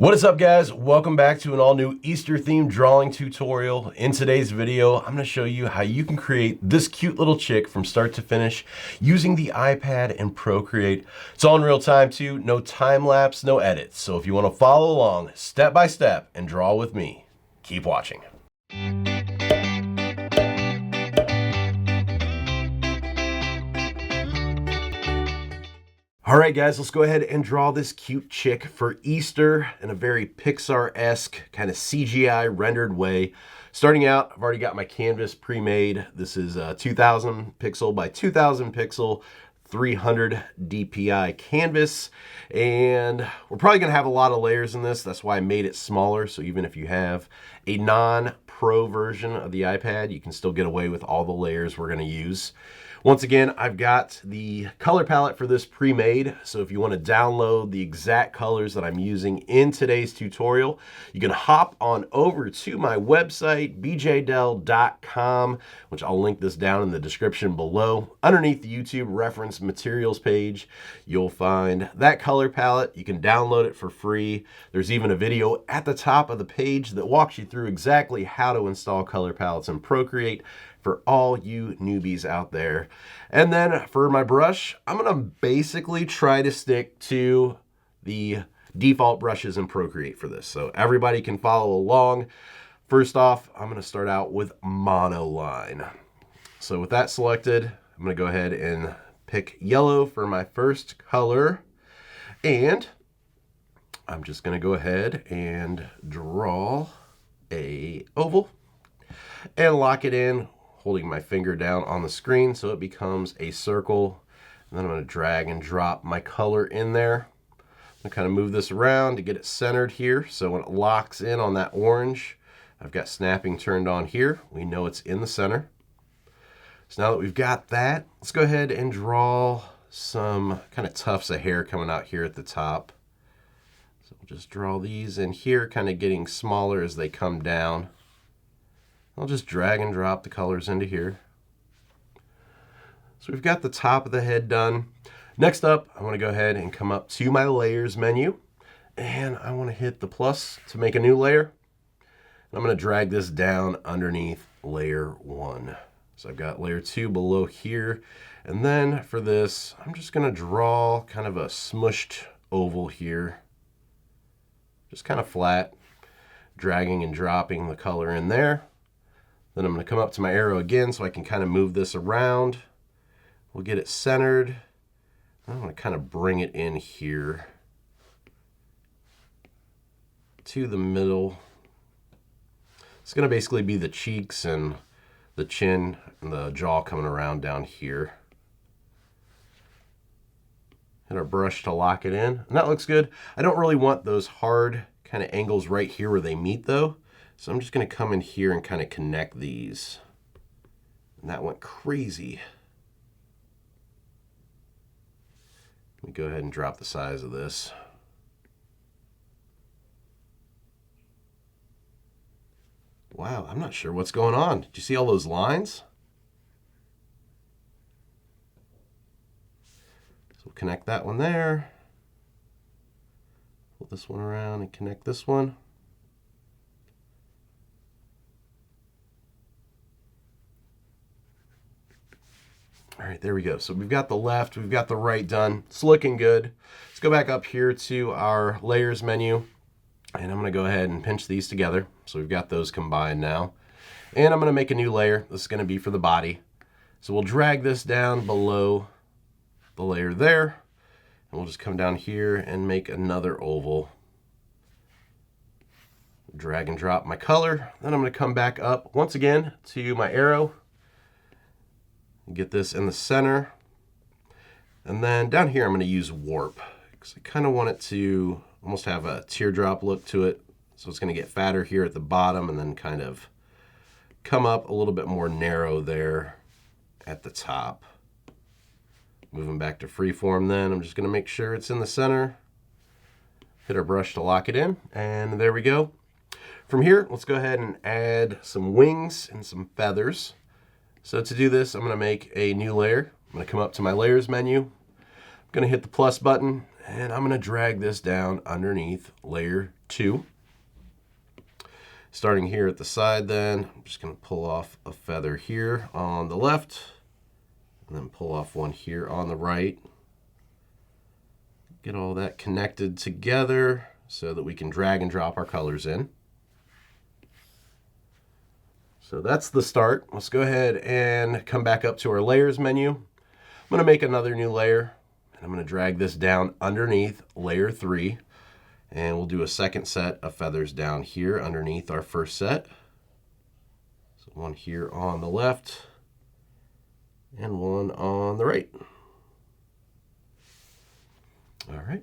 What is up, guys? Welcome back to an all new Easter themed drawing tutorial. In today's video, I'm going to show you how you can create this cute little chick from start to finish using the iPad and Procreate. It's all in real time too, no time lapse, no edits. So if you want to follow along step by step and draw with me, keep watching. All right, guys, let's go ahead and draw this cute chick for Easter in a very Pixar-esque kind of CGI rendered way. Starting out, I've already got my canvas pre-made. This is a 2000 pixel by 2000 pixel 300 DPI canvas, and we're probably gonna have a lot of layers in this. That's why I made it smaller, so even if you have a non-pro version of the iPad, you can still get away with all the layers we're gonna use. Once again, I've got the color palette for this pre-made, so if you want to download the exact colors that I'm using in today's tutorial, you can hop on over to my website, BeeJayDeL.com, which I'll link this down in the description below. Underneath the YouTube reference materials page, you'll find that color palette. You can download it for free. There's even a video at the top of the page that walks you through exactly how to install color palettes in Procreate for all you newbies out there. And then for my brush, I'm gonna basically try to stick to the default brushes in Procreate for this, so everybody can follow along. First off, I'm gonna start out with monoline. So with that selected, I'm gonna go ahead and pick yellow for my first color, and I'm just gonna go ahead and draw a oval and lock it in, holding my finger down on the screen so it becomes a circle. And then I'm going to drag and drop my color in there. I'm going to kind of move this around to get it centered here, so when it locks in on that orange, I've got snapping turned on here. We know it's in the center. So now that we've got that, let's go ahead and draw some kind of tufts of hair coming out here at the top. So we'll just draw these in here, kind of getting smaller as they come down. I'll just drag and drop the colors into here. So we've got the top of the head done. Next up, I want to go ahead and come up to my layers menu, and I want to hit the plus to make a new layer. And I'm going to drag this down underneath layer 1. So I've got layer 2 below here. And then for this, I'm just going to draw kind of a smushed oval here. Just kind of flat, dragging and dropping the color in there. Then I'm going to come up to my arrow again so I can kind of move this around. We'll get it centered. I'm going to kind of bring it in here to the middle. It's going to basically be the cheeks and the chin and the jaw coming around down here. Hit our brush to lock it in, and that looks good. I don't really want those hard kind of angles right here where they meet though. So I'm just going to come in here and kind of connect these. And that went crazy. Let me go ahead and drop the size of this. Wow, I'm not sure what's going on. Did you see all those lines? So we'll connect that one there. Pull this one around and connect this one. All right, there we go. So we've got the left, we've got the right done. It's looking good. Let's go back up here to our layers menu, and I'm going to go ahead and pinch these together. So we've got those combined now. And I'm going to make a new layer. This is going to be for the body. So we'll drag this down below the layer there, and we'll just come down here and make another oval. Drag and drop my color. Then I'm going to come back up once again to my arrow. Get this in the center, and then down here I'm going to use warp because I kind of want it to almost have a teardrop look to it. So it's going to get fatter here at the bottom and then kind of come up a little bit more narrow there at the top. Moving back to freeform, then I'm just going to make sure it's in the center. Hit our brush to lock it in, and there we go. From here, let's go ahead and add some wings and some feathers. So to do this, I'm going to make a new layer. I'm going to come up to my layers menu. I'm going to hit the plus button, and I'm going to drag this down underneath layer 2. Starting here at the side then, I'm just going to pull off a feather here on the left, and then pull off one here on the right. Get all that connected together so that we can drag and drop our colors in. So that's the start. Let's go ahead and come back up to our layers menu. I'm going to make another new layer, and I'm going to drag this down underneath layer 3. And we'll do a second set of feathers down here underneath our first set. So one here on the left and one on the right. All right.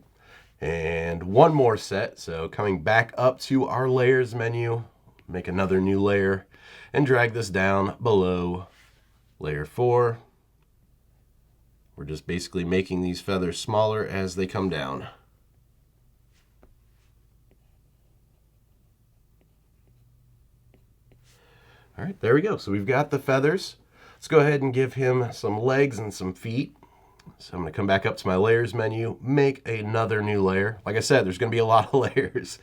And one more set. So coming back up to our layers menu, make another new layer and drag this down below layer 4. We're just basically making these feathers smaller as they come down. All right, there we go. So we've got the feathers. Let's go ahead and give him some legs and some feet. So I'm going to come back up to my layers menu, make another new layer. Like I said, there's going to be a lot of layers.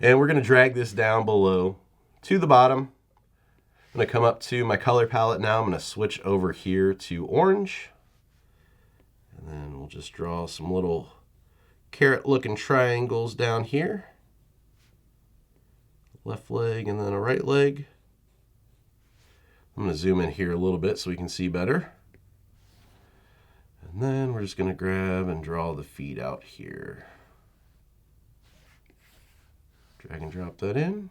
And we're going to drag this down below to the bottom. I'm going to come up to my color palette now. I'm going to switch over here to orange. And then we'll just draw some little carrot-looking triangles down here. Left leg and then a right leg. I'm going to zoom in here a little bit so we can see better. And then we're just going to grab and draw the feet out here. Drag and drop that in.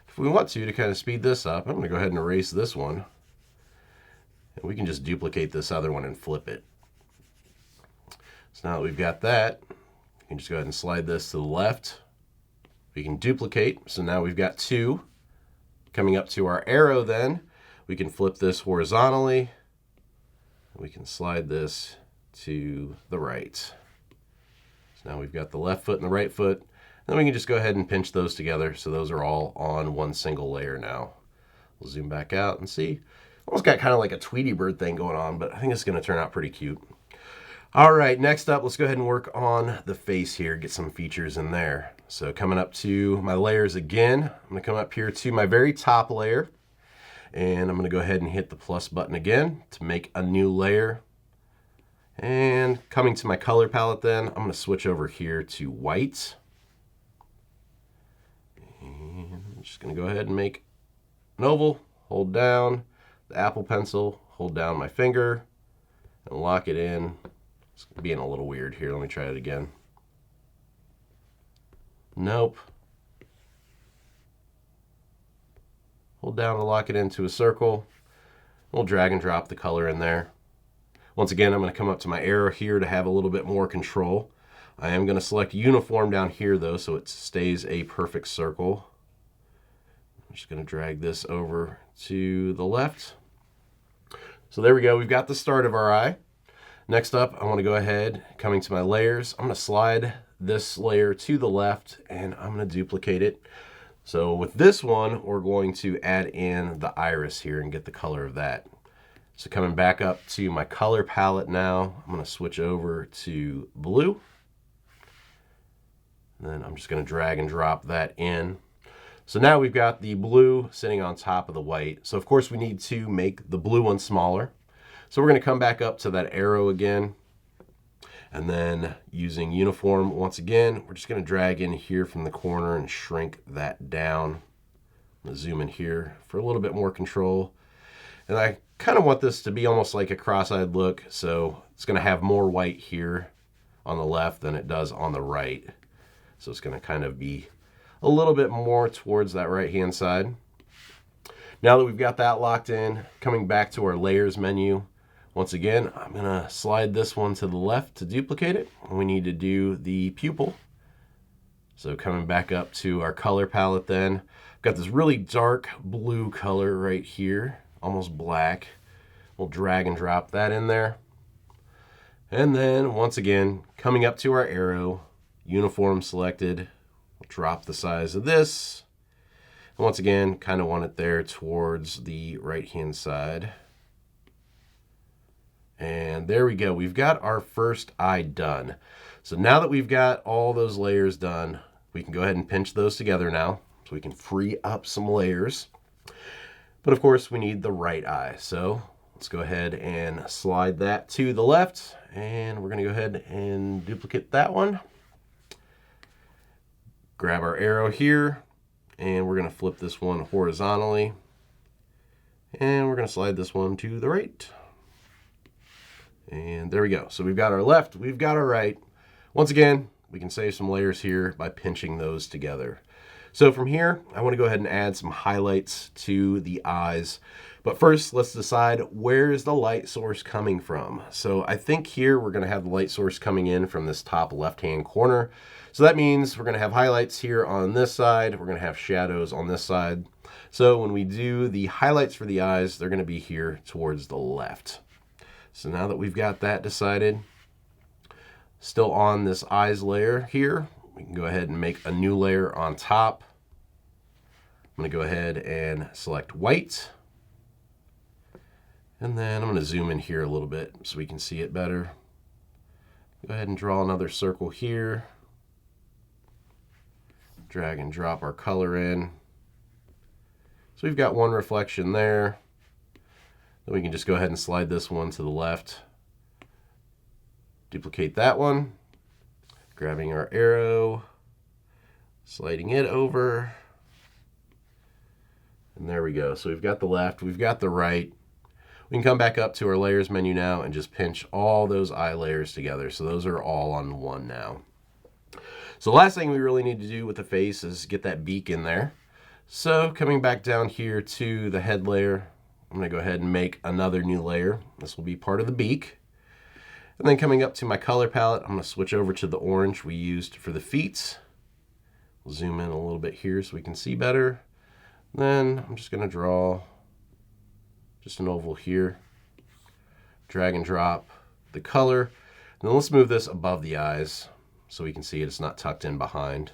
If we want to kind of speed this up, I'm going to go ahead and erase this one. And we can just duplicate this other one and flip it. So now that we've got that, we can just go ahead and slide this to the left. We can duplicate, so now we've got 2. Coming up to our arrow then, we can flip this horizontally. We can slide this to the right. So now we've got the left foot and the right foot. Then we can just go ahead and pinch those together so those are all on one single layer now. We'll zoom back out and see. Almost got kind of like a Tweety Bird thing going on, but I think it's going to turn out pretty cute. All right, next up, let's go ahead and work on the face here, get some features in there. So coming up to my layers again, I'm going to come up here to my very top layer, and I'm going to go ahead and hit the plus button again to make a new layer. And coming to my color palette then, I'm going to switch over here to white. And I'm just going to go ahead and make an oval, hold down the Apple Pencil, hold down my finger, and lock it in. It's being a little weird here. Let me try it again. Nope. Hold down to lock it into a circle. We'll drag and drop the color in there. Once again, I'm going to come up to my arrow here to have a little bit more control. I am going to select uniform down here though, so it stays a perfect circle. I'm just going to drag this over to the left. So there we go. We've got the start of our eye. Next up, I want to go ahead, coming to my layers, I'm going to slide this layer to the left and I'm going to duplicate it. So with this one, we're going to add in the iris here and get the color of that. So coming back up to my color palette now, I'm going to switch over to blue. And then I'm just going to drag and drop that in. So now we've got the blue sitting on top of the white. So of course we need to make the blue one smaller. So we're going to come back up to that arrow again. And then using uniform once again, we're just going to drag in here from the corner and shrink that down. I'm going to zoom in here for a little bit more control. And I kind of want this to be almost like a cross-eyed look. So it's going to have more white here on the left than it does on the right. So it's going to kind of be a little bit more towards that right-hand side. Now that we've got that locked in, coming back to our layers menu, once again, I'm going to slide this one to the left to duplicate it. We need to do the pupil. So coming back up to our color palette then, I've got this really dark blue color right here, almost black. We'll drag and drop that in there. And then once again, coming up to our arrow, uniform selected, we'll drop the size of this. And once again, kind of want it there towards the right-hand side. And there we go. We've got our first eye done. So now that we've got all those layers done, we can go ahead and pinch those together now so we can free up some layers. But of course, we need the right eye. So let's go ahead and slide that to the left. And we're going to go ahead and duplicate that one. Grab our arrow here, and we're going to flip this one horizontally. And we're going to slide this one to the right. And there we go. So we've got our left, we've got our right. Once again, we can save some layers here by pinching those together. So from here, I want to go ahead and add some highlights to the eyes. But first, let's decide where is the light source coming from. So I think here we're going to have the light source coming in from this top left-hand corner. So that means we're going to have highlights here on this side. We're going to have shadows on this side. So when we do the highlights for the eyes, they're going to be here towards the left. So now that we've got that decided, still on this eyes layer here, we can go ahead and make a new layer on top. I'm going to go ahead and select white. And then I'm going to zoom in here a little bit so we can see it better. Go ahead and draw another circle here. Drag and drop our color in. So we've got one reflection there. Then we can just go ahead and slide this one to the left. Duplicate that one. Grabbing our arrow, sliding it over. And there we go. So we've got the left, we've got the right. We can come back up to our layers menu now and just pinch all those eye layers together. So those are all on one now. So the last thing we really need to do with the face is get that beak in there. So coming back down here to the head layer, I'm going to go ahead and make another new layer. This will be part of the beak. And then coming up to my color palette, I'm going to switch over to the orange we used for the feet. We'll zoom in a little bit here so we can see better. Then I'm just going to draw just an oval here. Drag and drop the color. And then let's move this above the eyes so we can see it's not tucked in behind.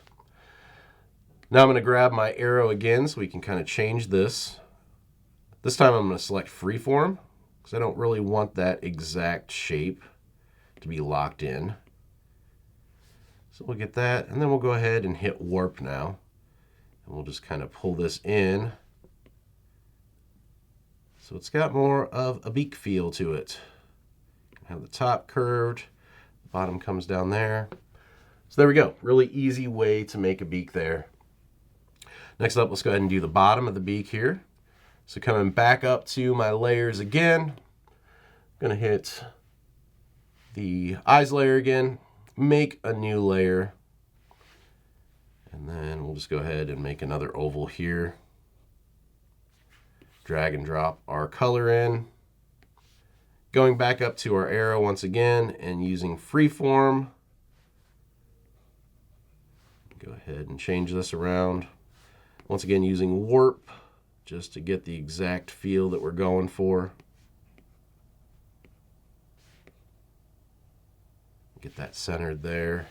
Now I'm going to grab my arrow again so we can kind of change this. This time I'm going to select freeform because I don't really want that exact shape to be locked in. So we'll get that, and then we'll go ahead and hit warp now. And we'll just kind of pull this in. So it's got more of a beak feel to it. Have the top curved, the bottom comes down there. So there we go. Really easy way to make a beak there. Next up, let's go ahead and do the bottom of the beak here. So coming back up to my layers again, I'm going to hit the eyes layer again, make a new layer, and then we'll just go ahead and make another oval here. Drag and drop our color in. Going back up to our arrow once again and using freeform. Go ahead and change this around. Once again using warp just to get the exact feel that we're going for. Get that centered there.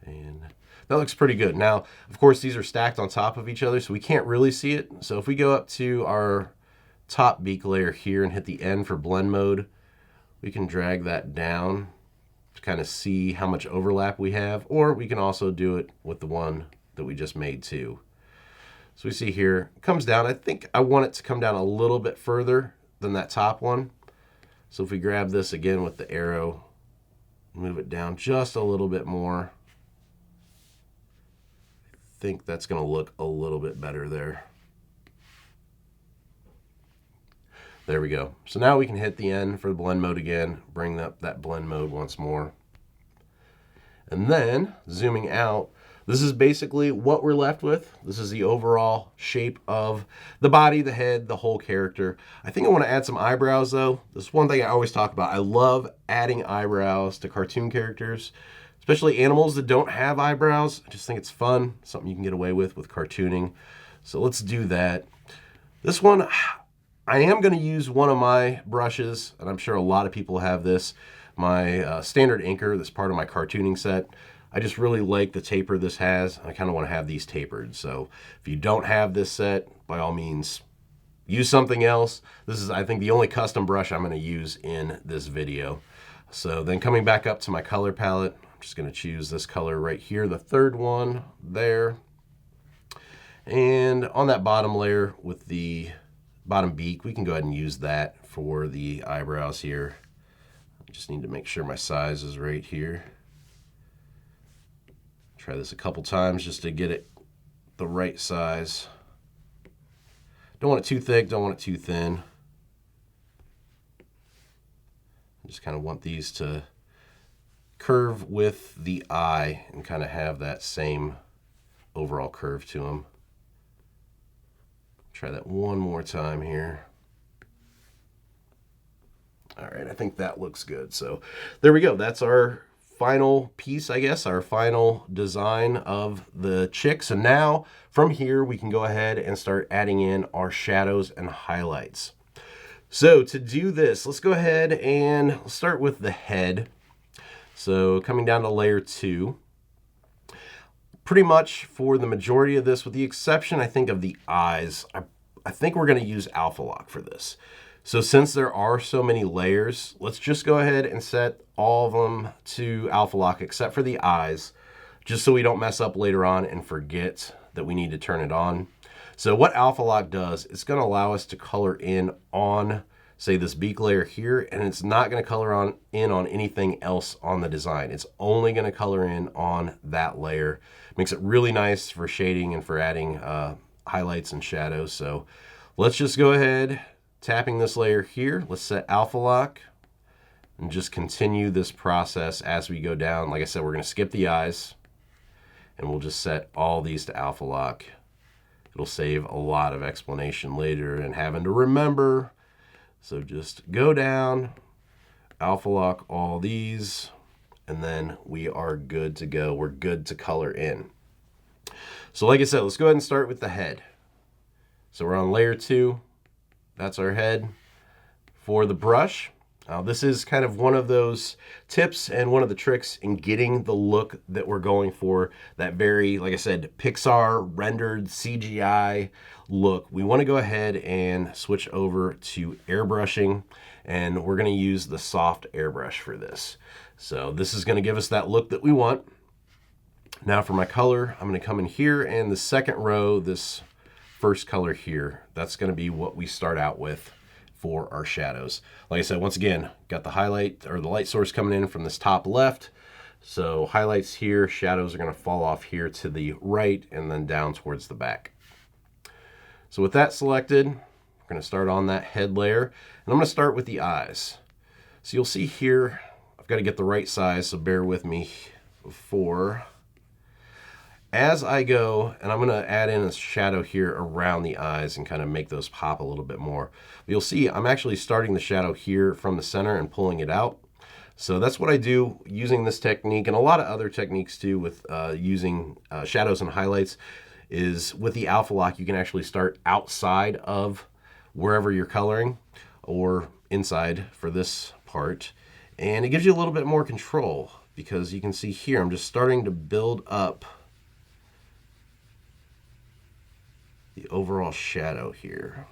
And that looks pretty good. Now, of course, these are stacked on top of each other, so we can't really see it. So if we go up to our top beak layer here and hit the N for blend mode, we can drag that down to kind of see how much overlap we have, or we can also do it with the one that we just made too. So we see here, it comes down. I think I want it to come down a little bit further than that top one. So if we grab this again with the arrow, move it down just a little bit more, I think that's going to look a little bit better there. There we go. So now we can hit the N for the blend mode again, bring up that blend mode once more. And then zooming out, this is basically what we're left with. This is the overall shape of the body, the head, the whole character. I think I want to add some eyebrows though. This is one thing I always talk about. I love adding eyebrows to cartoon characters, especially animals that don't have eyebrows. I just think it's fun, something you can get away with cartooning. So let's do that. This one, I am going to use one of my brushes, and I'm sure a lot of people have this, my standard inker that's part of my cartooning set. I just really like the taper this has. I kind of want to have these tapered. So if you don't have this set, by all means, use something else. This is, I think, the only custom brush I'm going to use in this video. So then coming back up to my color palette, I'm just going to choose this color right here, the third one there. And on that bottom layer with the bottom beak, we can go ahead and use that for the eyebrows here. I just need to make sure my size is right here. Try this a couple times just to get it the right size. Don't want it too thick, don't want it too thin. I just kind of want these to curve with the eye and kind of have that same overall curve to them. Try that one more time here. All right, I think that looks good. So there we go. That's our final piece, I guess, our final design of the chick. So now from here, we can go ahead and start adding in our shadows and highlights. So to do this, let's go ahead and start with the head. So coming down to layer 2, pretty much for the majority of this, with the exception, I think, of the eyes, I think we're going to use Alpha Lock for this. So since there are so many layers, let's just go ahead and set all of them to Alpha Lock except for the eyes, just so we don't mess up later on and forget that we need to turn it on. So what Alpha Lock does, it's going to allow us to color in on, say, this beak layer here, and it's not going to color in on anything else on the design. It's only going to color in on that layer. Makes it really nice for shading and for adding highlights and shadows. So let's just go ahead, tapping this layer here. Let's set Alpha Lock and just continue this process as we go down. Like I said, we're going to skip the eyes and we'll just set all these to Alpha Lock. It'll save a lot of explanation later and having to remember. So just go down, Alpha Lock all these, and then we are good to go. We're good to color in. So like I said, let's go ahead and start with the head. So we're on layer 2. That's our head. For the brush, this is kind of one of those tips and one of the tricks in getting the look that we're going for, that very, like I said, Pixar rendered CGI look. We want to go ahead and switch over to airbrushing, and we're going to use the soft airbrush for this. So this is going to give us that look that we want. Now for my color, I'm going to come in here, and the second row, this first color here, that's going to be what we start out with for our shadows. Like I said, once again, got the highlight or the light source coming in from this top left. So highlights here, shadows are going to fall off here to the right and then down towards the back. So with that selected, we're going to start on that head layer, and I'm going to start with the eyes. So you'll see here, I've got to get the right size, so bear with me for as I go, and I'm going to add in a shadow here around the eyes and kind of make those pop a little bit more. But you'll see I'm actually starting the shadow here from the center and pulling it out. So that's what I do using this technique, and a lot of other techniques too with using shadows and highlights, is with the Alpha Lock you can actually start outside of wherever you're coloring or inside for this part. And it gives you a little bit more control because you can see here I'm just starting to build up the overall shadow here.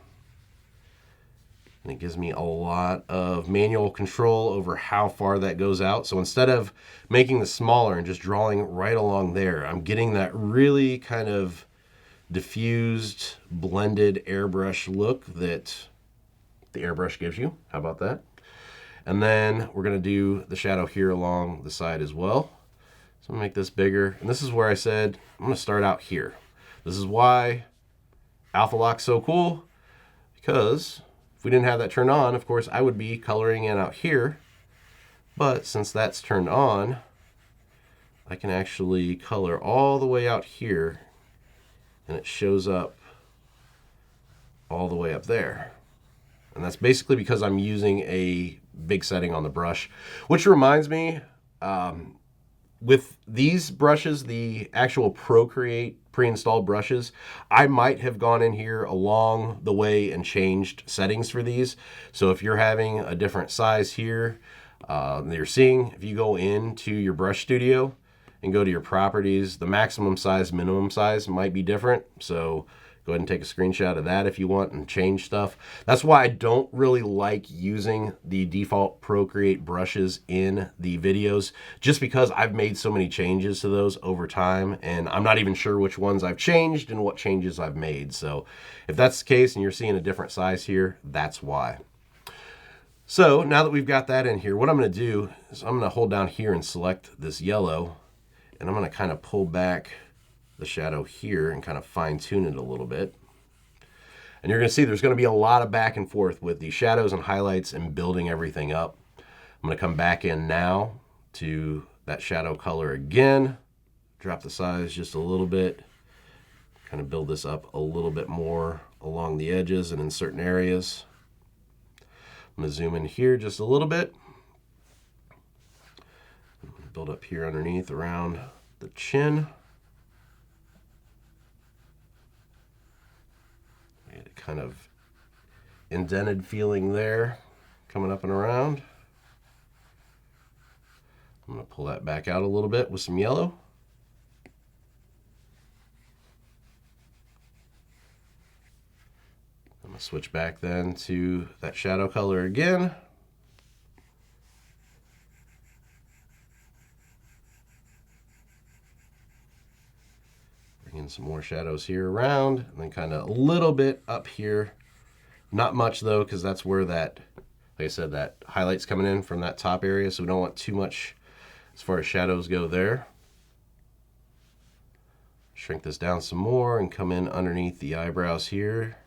And it gives me a lot of manual control over how far that goes out. So instead of making this smaller and just drawing right along there, I'm getting that really kind of diffused, blended airbrush look that the airbrush gives you. How about that? And then we're going to do the shadow here along the side as well. So I'm going to make this bigger. And this is where I said I'm going to start out here. This is why Alpha Lock's so cool, because if we didn't have that turned on, of course, I would be coloring in out here. But since that's turned on, I can actually color all the way out here, and it shows up all the way up there. And that's basically because I'm using a big setting on the brush, which reminds me, with these brushes, the actual Procreate pre-installed brushes, I might have gone in here along the way and changed settings for these. So if you're having a different size here that you're seeing, if you go into your brush studio and go to your properties, the maximum size, minimum size might be different. So Go ahead and take a screenshot of that if you want and change stuff. That's why I don't really like using the default Procreate brushes in the videos, just because I've made so many changes to those over time, and I'm not even sure which ones I've changed and what changes I've made. So if that's the case and you're seeing a different size here, that's why. So now that we've got that in here, what I'm going to do is I'm going to hold down here and select this yellow, and I'm going to kind of pull back the shadow here and kind of fine tune it a little bit. And you're going to see there's going to be a lot of back and forth with the shadows and highlights and building everything up. I'm going to come back in now to that shadow color again, drop the size just a little bit, kind of build this up a little bit more along the edges and in certain areas. I'm going to zoom in here just a little bit. Build up here underneath around the chin. Kind of indented feeling there, coming up and around. I'm going to pull that back out a little bit with some yellow. I'm going to switch back then to that shadow color again. Bring in some more shadows here around, and then kind of a little bit up here. Not much though, because that's where that, like I said, that highlight's coming in from that top area, so we don't want too much as far as shadows go there. Shrink this down some more and come in underneath the eyebrows here.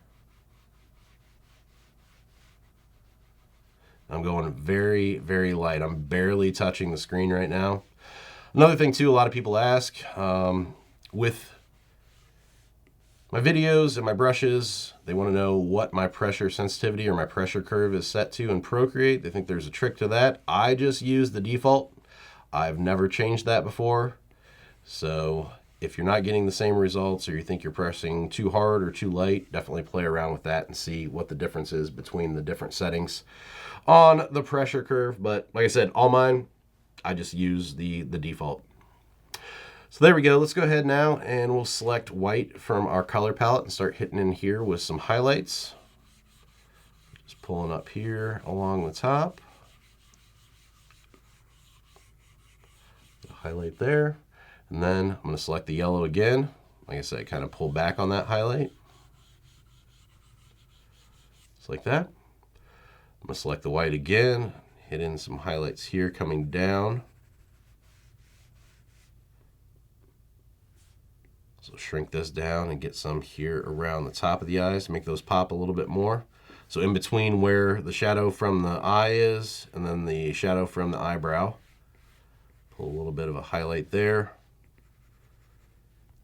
I'm going very, very light. I'm barely touching the screen right now. Another thing too, a lot of people ask, with my videos and my brushes, they want to know what my pressure sensitivity or my pressure curve is set to in Procreate. They think there's a trick to that. I just use the default. I've never changed that before. So if you're not getting the same results, or you think you're pressing too hard or too light, definitely play around with that and see what the difference is between the different settings on the pressure curve. But like I said, all mine, I just use the default. So there we go. Let's go ahead now and we'll select white from our color palette and start hitting in here with some highlights. Just pulling up here along the top. Highlight there. And then I'm going to select the yellow again. Like I said, kind of pull back on that highlight. Just like that. I'm going to select the white again, hit in some highlights here coming down. So shrink this down and get some here around the top of the eyes to make those pop a little bit more. So in between where the shadow from the eye is and then the shadow from the eyebrow. Pull a little bit of a highlight there.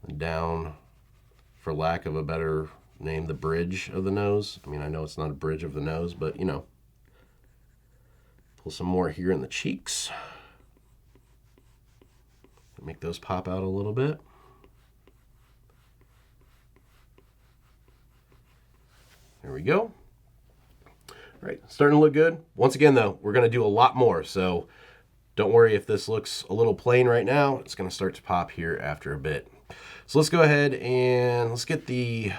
And down, for lack of a better name, the bridge of the nose. I mean, I know it's not a bridge of the nose, but you know. Pull some more here in the cheeks. Make those pop out a little bit. There we go. All right, starting to look good. Once again, though, we're going to do a lot more, so don't worry if this looks a little plain right now. It's going to start to pop here after a bit. So let's go ahead and let's get the.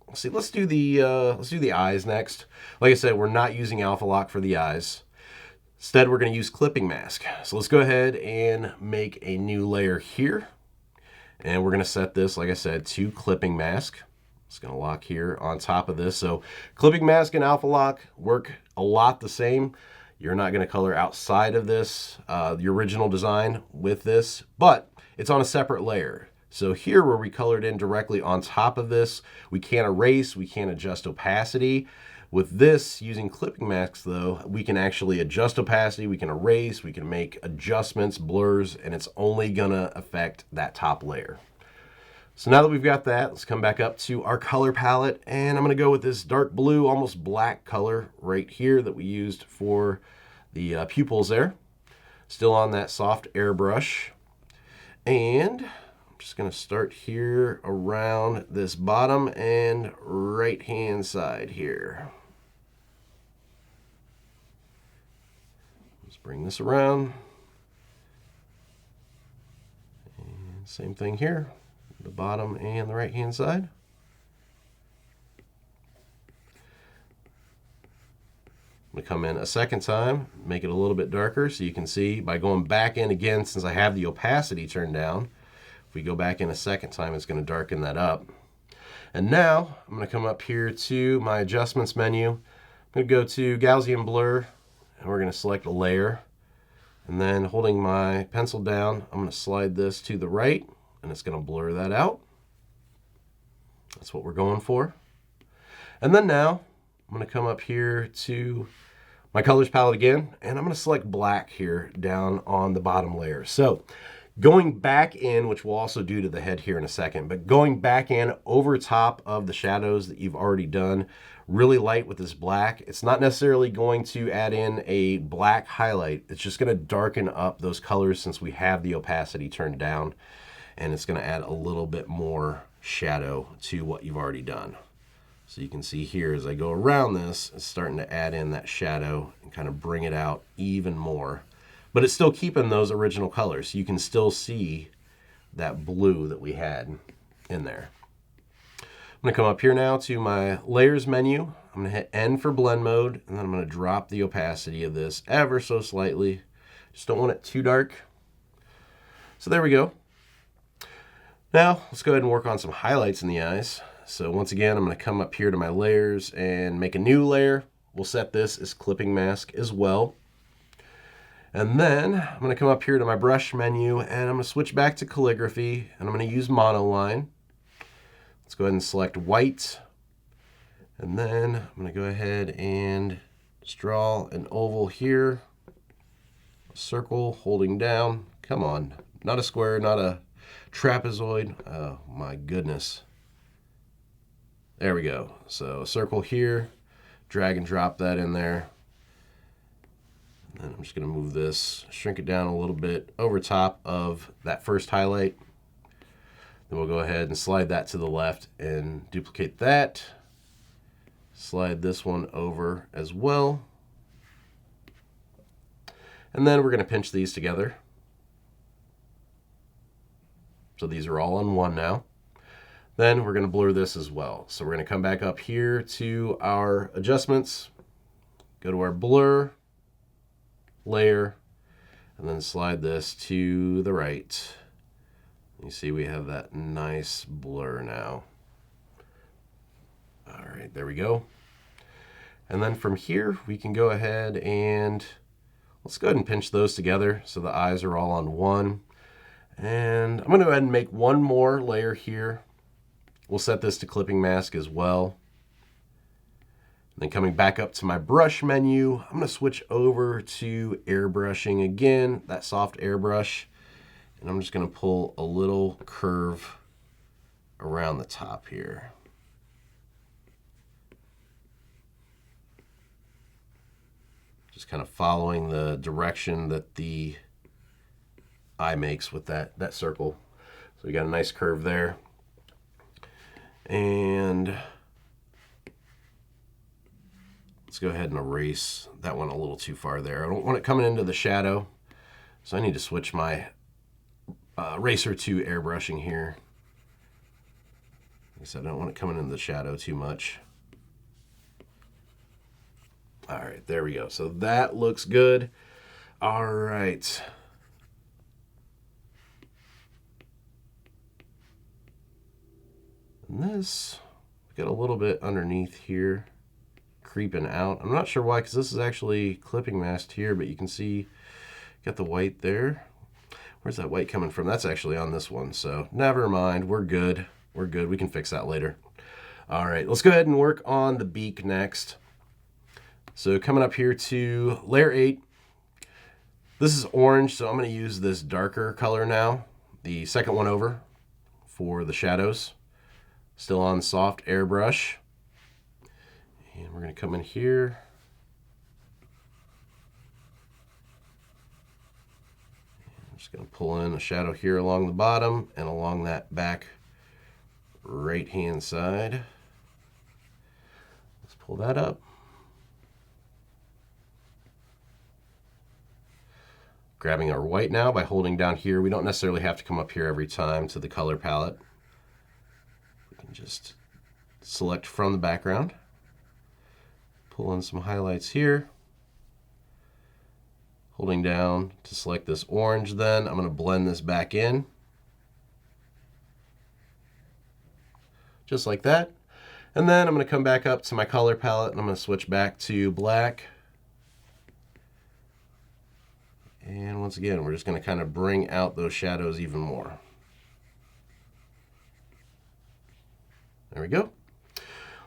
Let's do the eyes next. Like I said, we're not using alpha lock for the eyes. Instead, we're going to use clipping mask. So let's go ahead and make a new layer here, and we're going to set this, like I said, to clipping mask. It's going to lock here on top of this. So clipping mask and alpha lock work a lot the same. You're not going to color outside of this, the original design with this, but it's on a separate layer. So here where we colored in directly on top of this, we can't erase, we can't adjust opacity. With this, using clipping masks though, we can actually adjust opacity, we can erase, we can make adjustments, blurs, and it's only gonna affect that top layer. So now that we've got that, let's come back up to our color palette, and I'm going to go with this dark blue, almost black color right here that we used for the pupils there. Still on that soft airbrush. And I'm just going to start here around this bottom and right-hand side here. Let's bring this around. And same thing here. The bottom and the right hand side. I'm gonna come in a second time, make it a little bit darker so you can see by going back in again, since I have the opacity turned down. If we go back in a second time, it's gonna darken that up. And now I'm gonna come up here to my adjustments menu. I'm gonna go to Gaussian blur, and we're gonna select a layer. And then holding my pencil down, I'm gonna slide this to the right, and it's gonna blur that out. That's what we're going for. And then now I'm gonna come up here to my colors palette again, and I'm gonna select black here down on the bottom layer. So going back in, which we'll also do to the head here in a second, but going back in over top of the shadows that you've already done, really light with this black. It's not necessarily going to add in a black highlight. It's just gonna darken up those colors since we have the opacity turned down, and it's gonna add a little bit more shadow to what you've already done. So you can see here as I go around this, it's starting to add in that shadow and kind of bring it out even more. But it's still keeping those original colors. You can still see that blue that we had in there. I'm gonna come up here now to my layers menu. I'm gonna hit N for blend mode, and then I'm gonna drop the opacity of this ever so slightly. Just don't want it too dark. So there we go. Now let's go ahead and work on some highlights in the eyes. So once again, I'm gonna come up here to my layers and make a new layer. We'll set this as clipping mask as well. And then I'm gonna come up here to my brush menu, and I'm gonna switch back to calligraphy, and I'm gonna use monoline. Let's go ahead and select white. And then I'm gonna go ahead and just draw an oval here. A circle holding down. Come on, not a square, not a trapezoid. Oh my goodness. There we go. So a circle here, drag and drop that in there. And I'm just gonna move this, shrink it down a little bit over top of that first highlight. Then we'll go ahead and slide that to the left and duplicate that. Slide this one over as well. And then we're gonna pinch these together. So these are all on one now. Then we're gonna blur this as well. So we're gonna come back up here to our adjustments, go to our blur, layer, and then slide this to the right. You see we have that nice blur now. All right, there we go. And then from here, we can go ahead and let's go ahead and pinch those together so the eyes are all on one. And I'm gonna go ahead and make one more layer here. We'll set this to clipping mask as well. And then coming back up to my brush menu, I'm gonna switch over to airbrushing again, that soft airbrush. And I'm just gonna pull a little curve around the top here. Just kind of following the direction that the eye makes with that circle. So we got a nice curve there. And let's go ahead and erase that one a little too far there. I don't want it coming into the shadow, so I need to switch my eraser to airbrushing here. Like I said, I don't want it coming into the shadow too much. All right, there we go. So that looks good. All right. And this, we got a little bit underneath here, creeping out. I'm not sure why, because this is actually clipping masked here, but you can see, got the white there. Where's that white coming from? That's actually on this one, so never mind. We're good. We're good. We can fix that later. All right, let's go ahead and work on the beak next. So coming up here to layer 8. This is orange, so I'm going to use this darker color now, the second one over for the shadows. Still on soft airbrush. And we're going to come in here. I'm just going to pull in a shadow here along the bottom and along that back right hand side. Let's pull that up. Grabbing our white now by holding down here. We don't necessarily have to come up here every time to the color palette. We can just select from the background. Pull in some highlights here. Holding down to select this orange, then I'm going to blend this back in. Just like that. And then I'm going to come back up to my color palette and I'm going to switch back to black. And once again, we're just going to kind of bring out those shadows even more. There we go.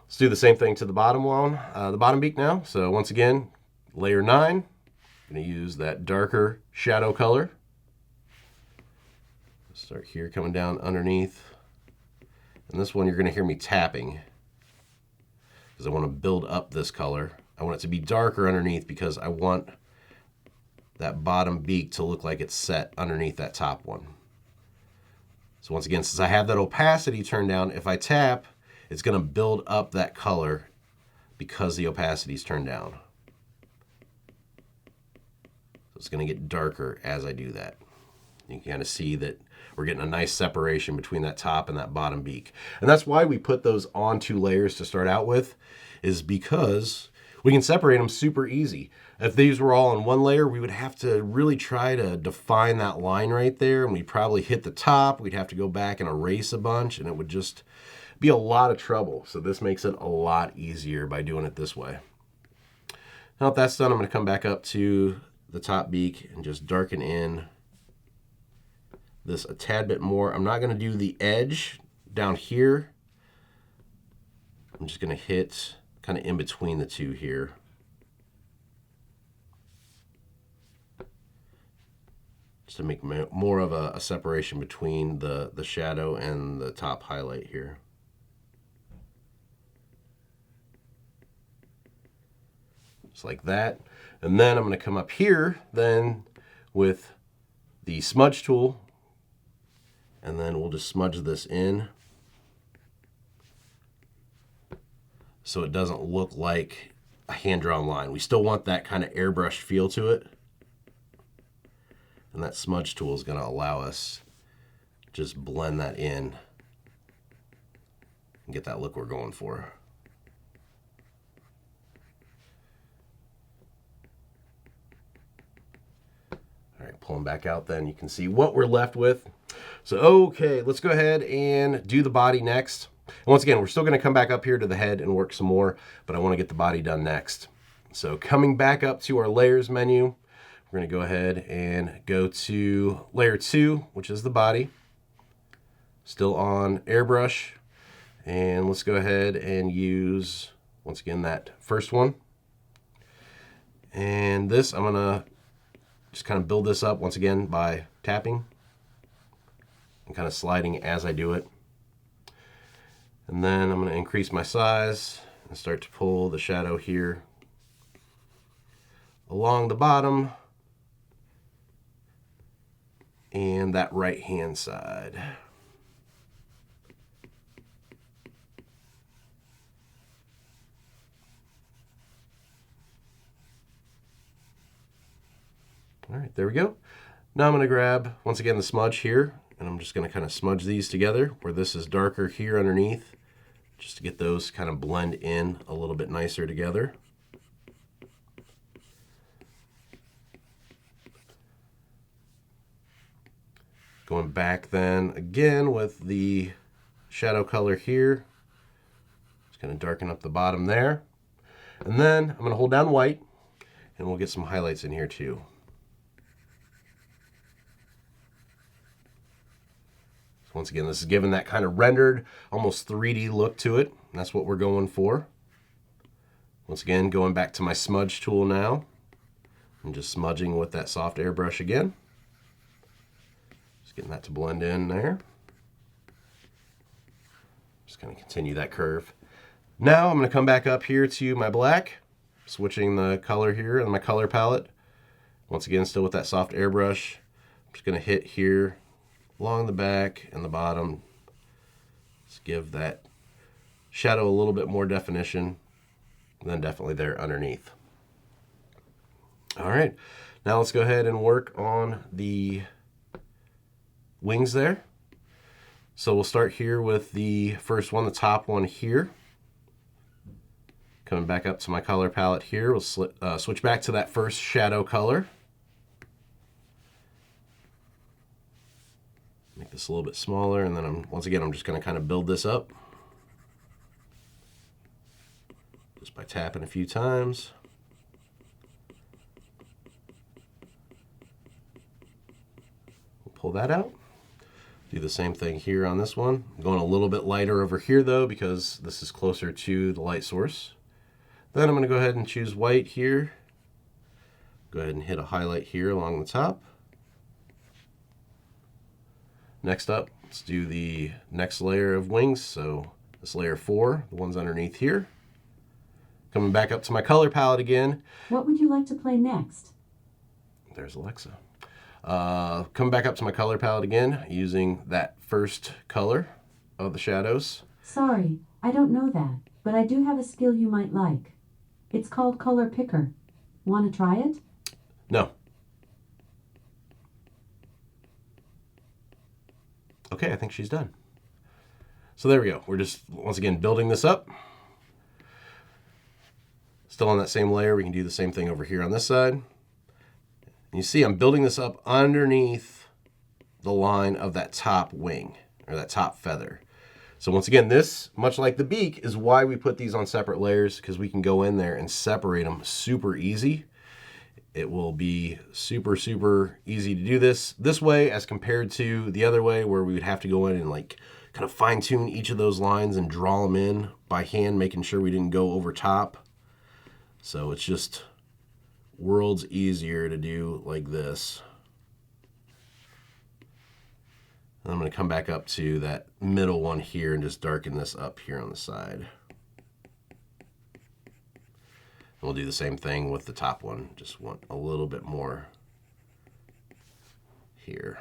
Let's do the same thing to the bottom one, the bottom beak now. So once again, layer 9. I'm going to use that darker shadow color. Start here, coming down underneath. And this one you're going to hear me tapping because I want to build up this color. I want it to be darker underneath because I want that bottom beak to look like it's set underneath that top one. So once again, since I have that opacity turned down, if I tap, it's going to build up that color because the opacity is turned down. So it's going to get darker as I do that. You can kind of see that we're getting a nice separation between that top and that bottom beak. And that's why we put those on 2 layers to start out with, is because we can separate them super easy. If these were all on 1 layer, we would have to really try to define that line right there, and we'd probably hit the top. We'd have to go back and erase a bunch, and it would just be a lot of trouble. So this makes it a lot easier by doing it this way. Now if that's done, I'm going to come back up to the top beak and just darken in this a tad bit more. I'm not going to do the edge down here. I'm just going to hit kind of in between the two here. Just to make more of a separation between the shadow and the top highlight here. Just like that. And then I'm going to come up here then with the smudge tool, and then we'll just smudge this in so it doesn't look like a hand-drawn line. We still want that kind of airbrush feel to it. And that smudge tool is going to allow us just blend that in and get that look we're going for. All right, pulling back out then, you can see what we're left with. So, okay, let's go ahead and do the body next. And once again, we're still going to come back up here to the head and work some more, but I want to get the body done next. So coming back up to our layers menu, we're going to go ahead and go to layer 2, which is the body. Still on airbrush. And let's go ahead and use, once again, that first one. And this, I'm going to just kind of build this up once again by tapping and kind of sliding as I do it. And then I'm going to increase my size and start to pull the shadow here along the bottom and that right hand side. All right, there we go. Now I'm going to grab, once again, the smudge here, and I'm just going to kind of smudge these together where this is darker here underneath, just to get those kind of blend in a little bit nicer together. Going back then again with the shadow color here, just going to darken up the bottom there. And then I'm going to hold down white, and we'll get some highlights in here too. Once again, this is giving that kind of rendered, almost 3D look to it. And that's what we're going for. Once again, going back to my smudge tool now. I'm just smudging with that soft airbrush again. Just getting that to blend in there. Just going to continue that curve. Now I'm going to come back up here to my black, switching the color here in my color palette. Once again, still with that soft airbrush. I'm just going to hit here along the back and the bottom. Let's give that shadow a little bit more definition, and then definitely there underneath. All right, now let's go ahead and work on the wings there. So we'll start here with the first one, the top one here. Coming back up to my color palette here, we'll switch back to that first shadow color. Make this a little bit smaller, and then once again, I'm just going to kind of build this up just by tapping a few times. We'll pull that out. Do the same thing here on this one. I'm going a little bit lighter over here though, because this is closer to the light source. Then I'm going to go ahead and choose white here. Go ahead and hit a highlight here along the top. Next up, let's do the next layer of wings. So this layer 4, the ones underneath here. Coming back up to my color palette again. What would you like to play next? There's Alexa. Come back up to my color palette again, using that first color of the shadows. Sorry, I don't know that, but I do have a skill you might like. It's called Color Picker. Want to try it? No. Okay, I think she's done. So there we go. We're just, once again, building this up. Still on that same layer, we can do the same thing over here on this side. You see I'm building this up underneath the line of that top wing, or that top feather. So once again, this, much like the beak, is why we put these on separate layers, because we can go in there and separate them super easy. It will be super, super easy to do this way as compared to the other way where we would have to go in and like kind of fine tune each of those lines and draw them in by hand, making sure we didn't go over top. So it's just worlds easier to do like this. And I'm going to come back up to that middle one here and just darken this up here on the side. And we'll do the same thing with the top one. Just want a little bit more here.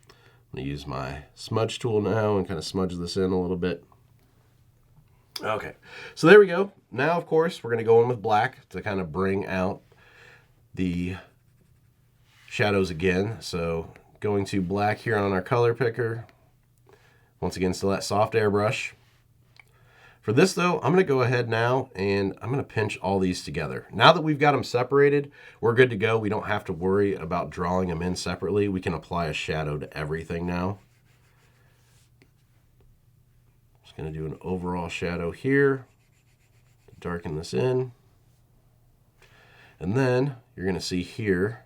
I'm going to use my smudge tool now and kind of smudge this in a little bit. Okay, so there we go. Now, of course, we're going to go in with black to kind of bring out the shadows again. So going to black here on our color picker. Once again, still that soft airbrush. For this though, I'm going to go ahead now and I'm going to pinch all these together. Now that we've got them separated, we're good to go. We don't have to worry about drawing them in separately. We can apply a shadow to everything now. Just going to do an overall shadow here to darken this in. And then you're going to see here,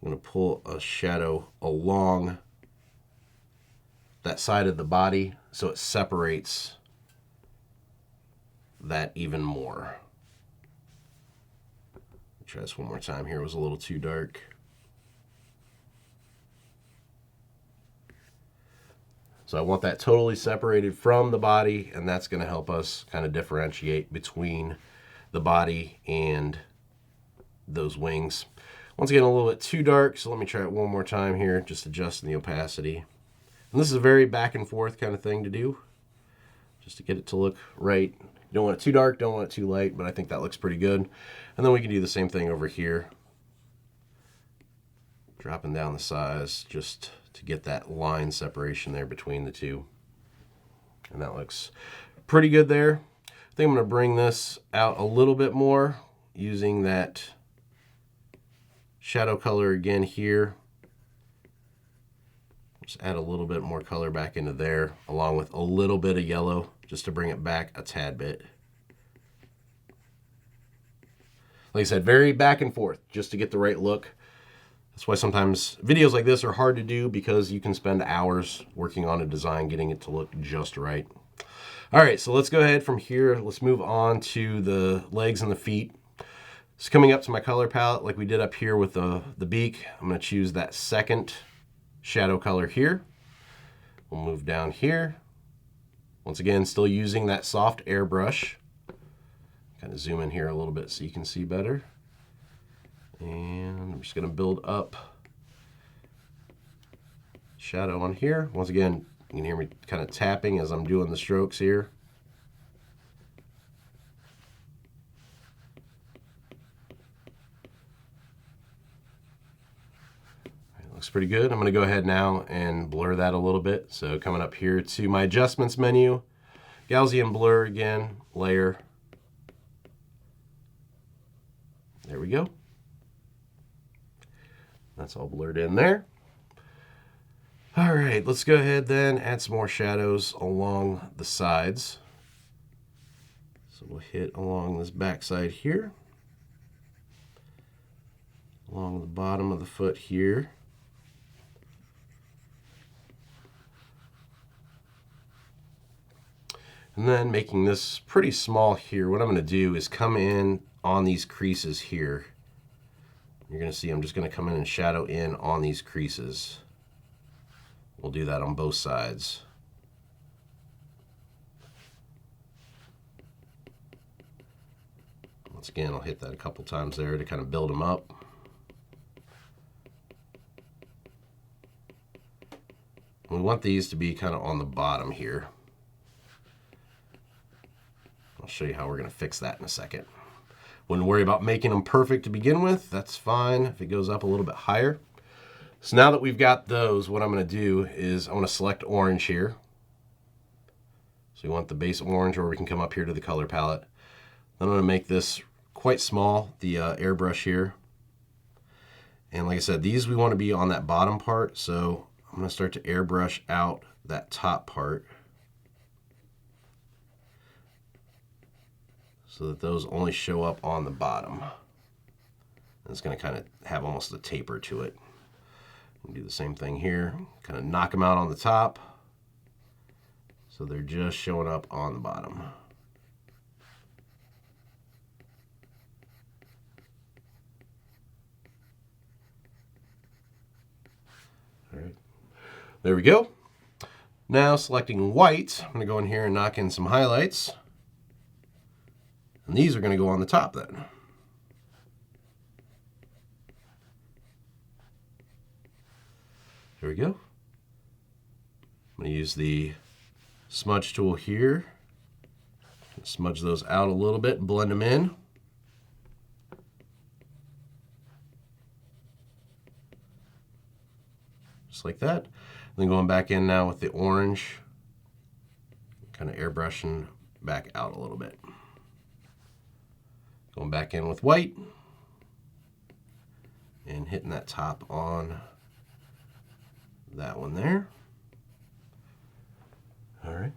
I'm going to pull a shadow along that side of the body so it separates that even more. Try this one more time here. It was a little too dark. So I want that totally separated from the body, and that's going to help us kind of differentiate between the body and those wings. Once again, a little bit too dark, so let me try it one more time here, just adjusting the opacity. And this is a very back and forth kind of thing to do, just to get it to look right. You don't want it too dark, don't want it too light, but I think that looks pretty good. And then we can do the same thing over here, dropping down the size just to get that line separation there between the two. And that looks pretty good there. I think I'm going to bring this out a little bit more using that shadow color again here. Just add a little bit more color back into there, along with a little bit of yellow, just to bring it back a tad bit. Like I said, very back and forth, just to get the right look. That's why sometimes videos like this are hard to do, because you can spend hours working on a design, getting it to look just right. All right, so let's go ahead from here. Let's move on to the legs and the feet. It's coming up to my color palette like we did up here with the beak. I'm going to choose that second shadow color here. We'll move down here. Once again, still using that soft airbrush. Kind of zoom in here a little bit so you can see better. And I'm just going to build up shadow on here. Once again, you can hear me kind of tapping as I'm doing the strokes here. Looks pretty good. I'm going to go ahead now and blur that a little bit. So coming up here to my adjustments menu, Gaussian blur again, layer. There we go. That's all blurred in there. All right, let's go ahead then, add some more shadows along the sides. So we'll hit along this back side here, along the bottom of the foot here. And then making this pretty small here, what I'm going to do is come in on these creases here. You're going to see I'm just going to come in and shadow in on these creases. We'll do that on both sides. Once again, I'll hit that a couple times there to kind of build them up. We want these to be kind of on the bottom here. I'll show you how we're going to fix that in a second. Wouldn't worry about making them perfect to begin with. That's fine if it goes up a little bit higher. So now that we've got those, what I'm going to do is I want to select orange here. So we want the base orange, or we can come up here to the color palette. Then I'm going to make this quite small, the airbrush here. And like I said, these we want to be on that bottom part. So I'm going to start to airbrush out that top part, so that those only show up on the bottom. And it's going to kind of have almost a taper to it. Do the same thing here, kind of knock them out on the top, so they're just showing up on the bottom. All right, there we go. Now selecting white, I'm going to go in here and knock in some highlights. And these are going to go on the top then. There we go. I'm going to use the smudge tool here. Smudge those out a little bit and blend them in. Just like that. Then going back in now with the orange, kind of airbrushing back out a little bit. Going back in with white and hitting that top on that one there. All right.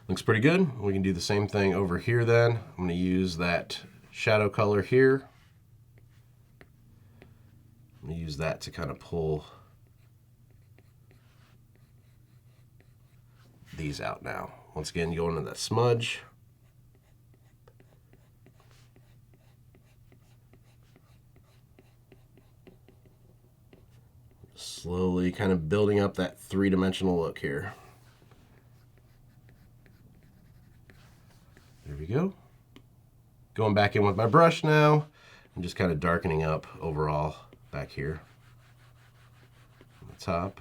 Looks pretty good. We can do the same thing over here then. I'm going to use that shadow color here. I'm going to use that to kind of pull these out now. Once again, go into that smudge. Slowly kind of building up that three-dimensional look here. There we go. Going back in with my brush now. I'm just kind of darkening up overall back here on the top.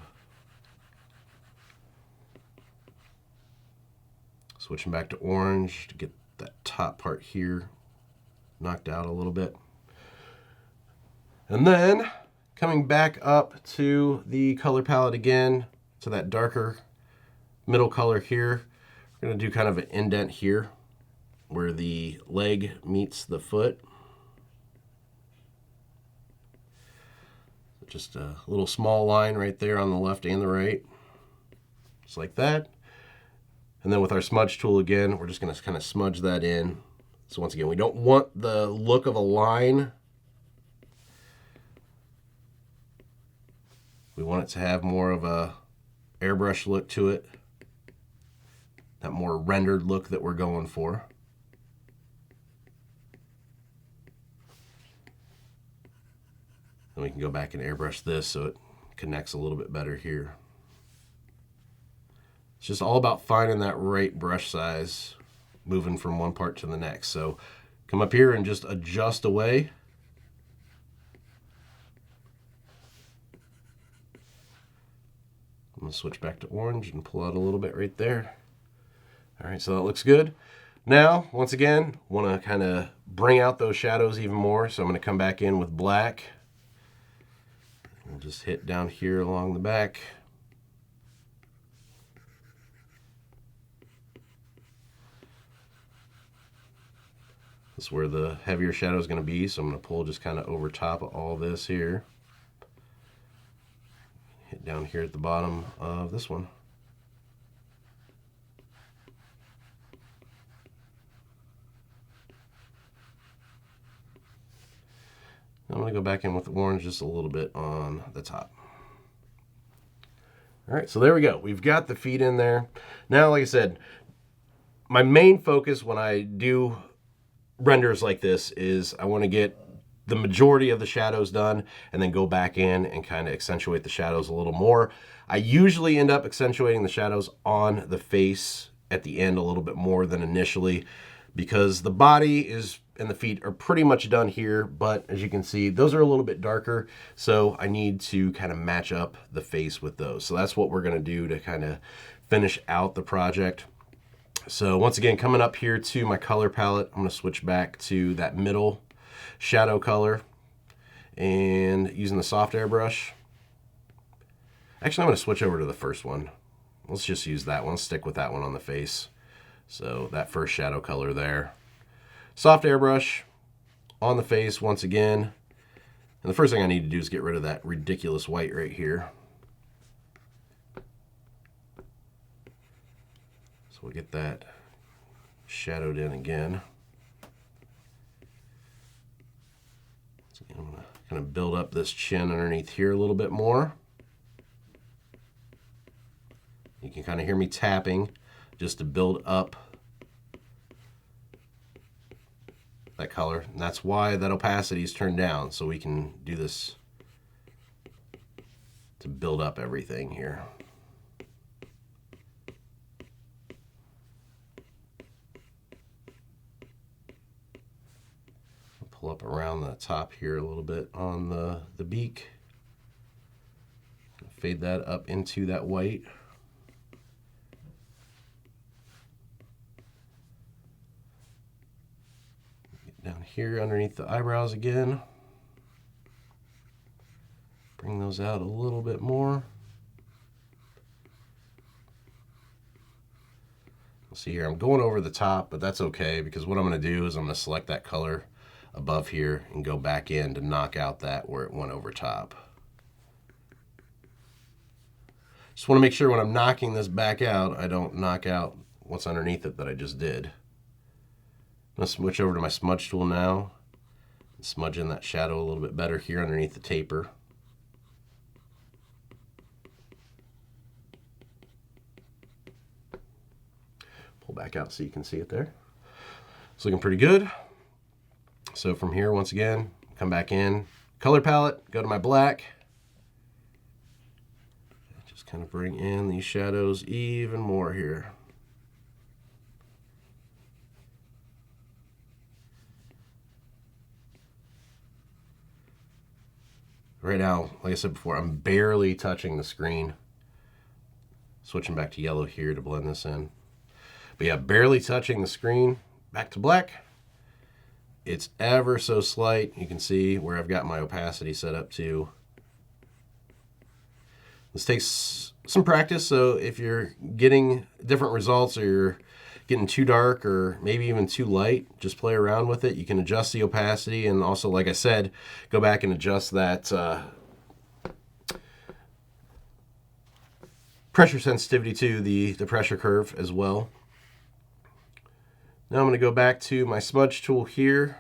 Switching back to orange to get that top part here knocked out a little bit. And then coming back up to the color palette again, to that darker middle color here. We're going to do kind of an indent here where the leg meets the foot. Just a little small line right there on the left and the right. Just like that. And then with our smudge tool again, we're just going to kind of smudge that in. So once again, we don't want the look of a line. We want it to have more of a airbrush look to it. That more rendered look that we're going for. Then we can go back and airbrush this so it connects a little bit better here. It's just all about finding that right brush size, moving from one part to the next. So come up here and just adjust away. I'm going to switch back to orange and pull out a little bit right there. All right, so that looks good. Now, once again, want to kind of bring out those shadows even more. So I'm going to come back in with black. I'll just hit down here along the back. That's where the heavier shadow is going to be. So I'm going to pull just kind of over top of all this here. hit down here at the bottom of this one. I'm going to go back in with the orange just a little bit on the top. All right, so there we go. We've got the feet in there. Now, like I said, my main focus when I do renders like this is I want to get the majority of the shadows done and then go back in and kind of accentuate the shadows a little more. I usually end up accentuating the shadows on the face at the end a little bit more than initially, because the body is and the feet are pretty much done here, but as you can see, those are a little bit darker, so I need to kind of match up the face with those. So that's what we're going to do to kind of finish out the project. So once again, coming up here to my color palette, I'm going to switch back to that middle shadow color and using the soft airbrush. Actually, I'm going to switch over to the first one. Let's just use that one. Stick with that one on the face. So that first shadow color there. Soft airbrush on the face once again. And the first thing I need to do is get rid of that ridiculous white right here. So we'll get that shadowed in again. So I'm going to kind of build up this chin underneath here a little bit more. You can kind of hear me tapping just to build up that color, and that's why that opacity is turned down, so we can do this to build up everything here. I'll pull up around the top here a little bit on the beak. Fade that up into that white. Down here underneath the eyebrows again. Bring those out a little bit more. See here, I'm going over the top, but that's okay, because what I'm going to do is I'm going to select that color above here and go back in to knock out that where it went over top. Just want to make sure when I'm knocking this back out, I don't knock out what's underneath it that I just did. I'm going to switch over to my smudge tool now and smudge in that shadow a little bit better here underneath the taper. Pull back out so you can see it there. It's looking pretty good. So from here, once again, come back in, color palette, go to my black. Just kind of bring in these shadows even more here. Right now, like I said before, I'm barely touching the screen. Switching back to yellow here to blend this in. But yeah, barely touching the screen. Back to black. It's ever so slight. You can see where I've got my opacity set up to. This takes some practice, so if you're getting different results or you're getting too dark or maybe even too light, just play around with it. You can adjust the opacity, and also, like I said, go back and adjust that pressure sensitivity to the pressure curve as well. Now I'm going to go back to my smudge tool here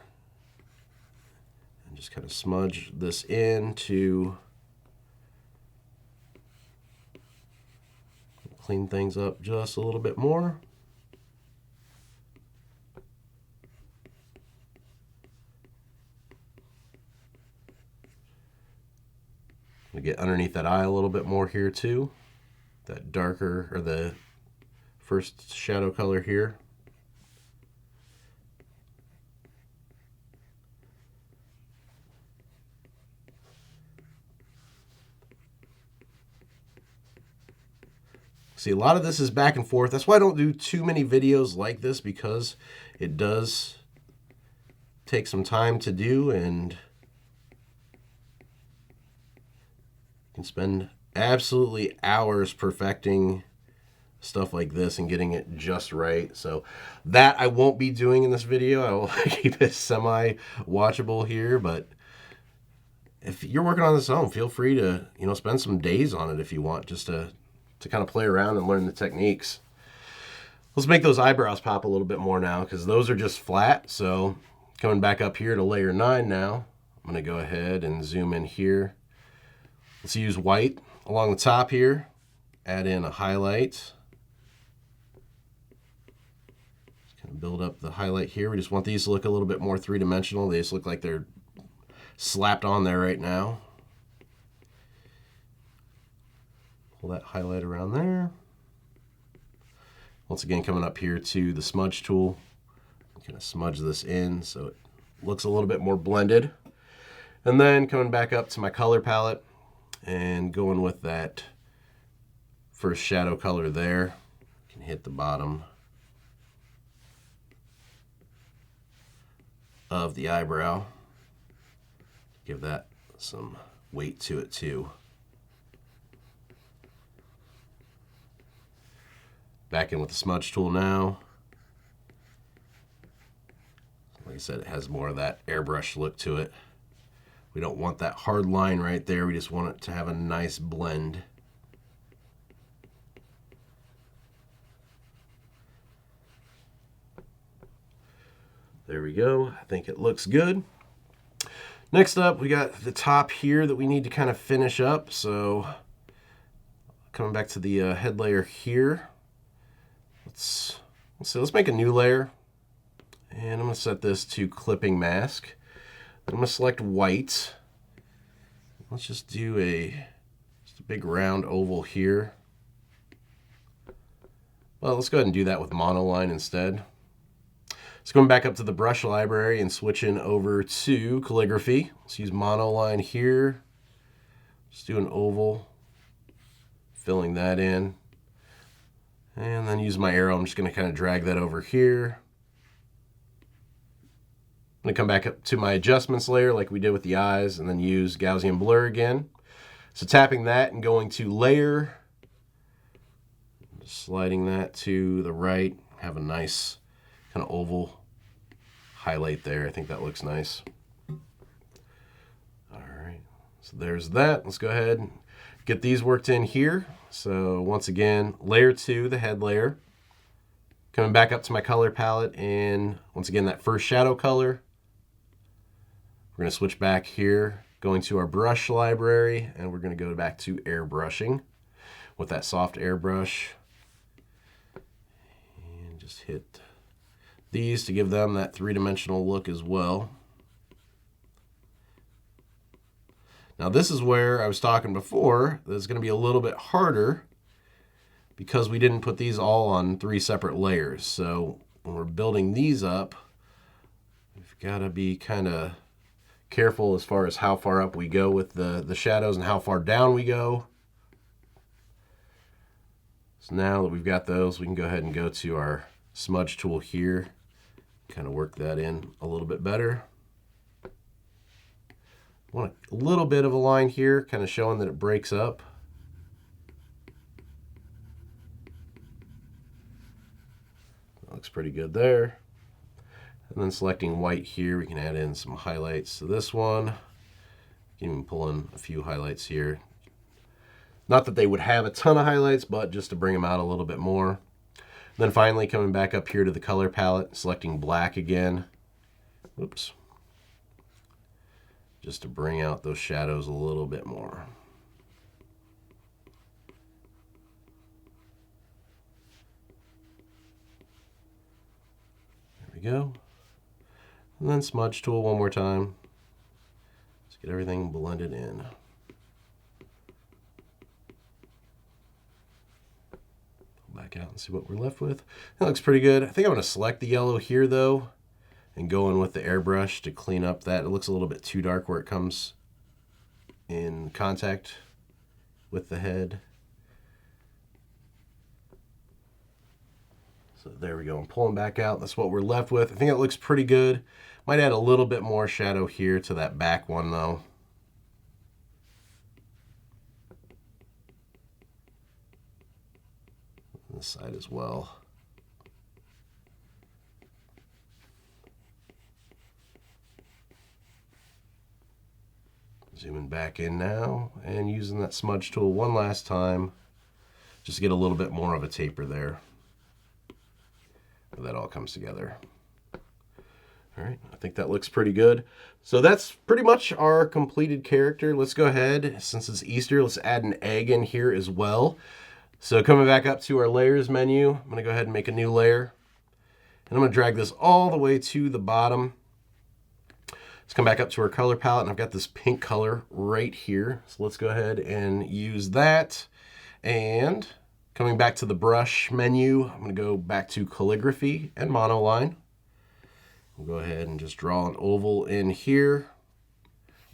and just kind of smudge this in to clean things up just a little bit more. We get underneath that eye a little bit more here too. That darker, or the first shadow color here. See, a lot of this is back and forth. That's why I don't do too many videos like this, because it does take some time to do, and you can spend absolutely hours perfecting stuff like this and getting it just right. So that I won't be doing in this video. I will keep it semi-watchable here, but if you're working on this own, feel free to, spend some days on it if you want, just to kind of play around and learn the techniques. Let's make those eyebrows pop a little bit more now, because those are just flat. So coming back up here to layer 9 now, I'm going to go ahead and zoom in here. Let's use white along the top here, add in a highlight. Just kind of build up the highlight here. We just want these to look a little bit more three-dimensional. They just look like they're slapped on there right now. Pull that highlight around there. Once again, coming up here to the smudge tool, kind of smudge this in so it looks a little bit more blended. And then coming back up to my color palette and going with that first shadow color there. You can hit the bottom of the eyebrow. Give that some weight to it too. Back in with the smudge tool now. Like I said, it has more of that airbrush look to it. We don't want that hard line right there. We just want it to have a nice blend. There we go. I think it looks good. Next up, we got the top here that we need to kind of finish up. So coming back to the head layer here. Let's make a new layer, and I'm going to set this to clipping mask. I'm going to select white. Let's just do a big round oval here. Well, let's go ahead and do that with monoline instead. So going back up to the brush library and switching over to calligraphy. Let's use monoline here. Just do an oval, filling that in. And then use my arrow. I'm just going to kind of drag that over here. I'm going to come back up to my adjustments layer like we did with the eyes, and then use Gaussian blur again. So tapping that and going to layer, sliding that to the right, have a nice kind of oval highlight there. I think that looks nice. All right, so there's that. Let's go ahead and get these worked in here. So once again, layer 2, the head layer. Coming back up to my color palette, and once again, that first shadow color. We're going to switch back here, going to our brush library, and we're going to go back to airbrushing with that soft airbrush. And just hit these to give them that three-dimensional look as well. Now this is where I was talking before, that it's going to be a little bit harder because we didn't put these all on 3 separate layers. So when we're building these up, we've got to be kind of careful as far as how far up we go with the shadows and how far down we go. So now that we've got those, we can go ahead and go to our smudge tool here, kind of work that in a little bit better. Want a little bit of a line here, kind of showing that it breaks up. That looks pretty good there. And then selecting white here, we can add in some highlights to this one. You can even pull in a few highlights here. Not that they would have a ton of highlights, but just to bring them out a little bit more. Then finally coming back up here to the color palette, selecting black again. Oops. Just to bring out those shadows a little bit more. There we go. And then smudge tool one more time. Let's get everything blended in. Pull back out and see what we're left with. That looks pretty good. I think I'm going to select the yellow here though, and go in with the airbrush to clean up that. It looks a little bit too dark where it comes in contact with the head. So there we go. I'm pulling back out. That's what we're left with. I think it looks pretty good. Might add a little bit more shadow here to that back one though. This side as well. Zooming back in now and using that smudge tool one last time. Just to get a little bit more of a taper there. That all comes together. All right, I think that looks pretty good. So that's pretty much our completed character. Let's go ahead, since it's Easter, let's add an egg in here as well. So coming back up to our layers menu, I'm gonna go ahead and make a new layer. And I'm gonna drag this all the way to the bottom. Let's come back up to our color palette, and I've got this pink color right here. So let's go ahead and use that. And coming back to the brush menu, I'm gonna go back to calligraphy and monoline. We'll go ahead and just draw an oval in here,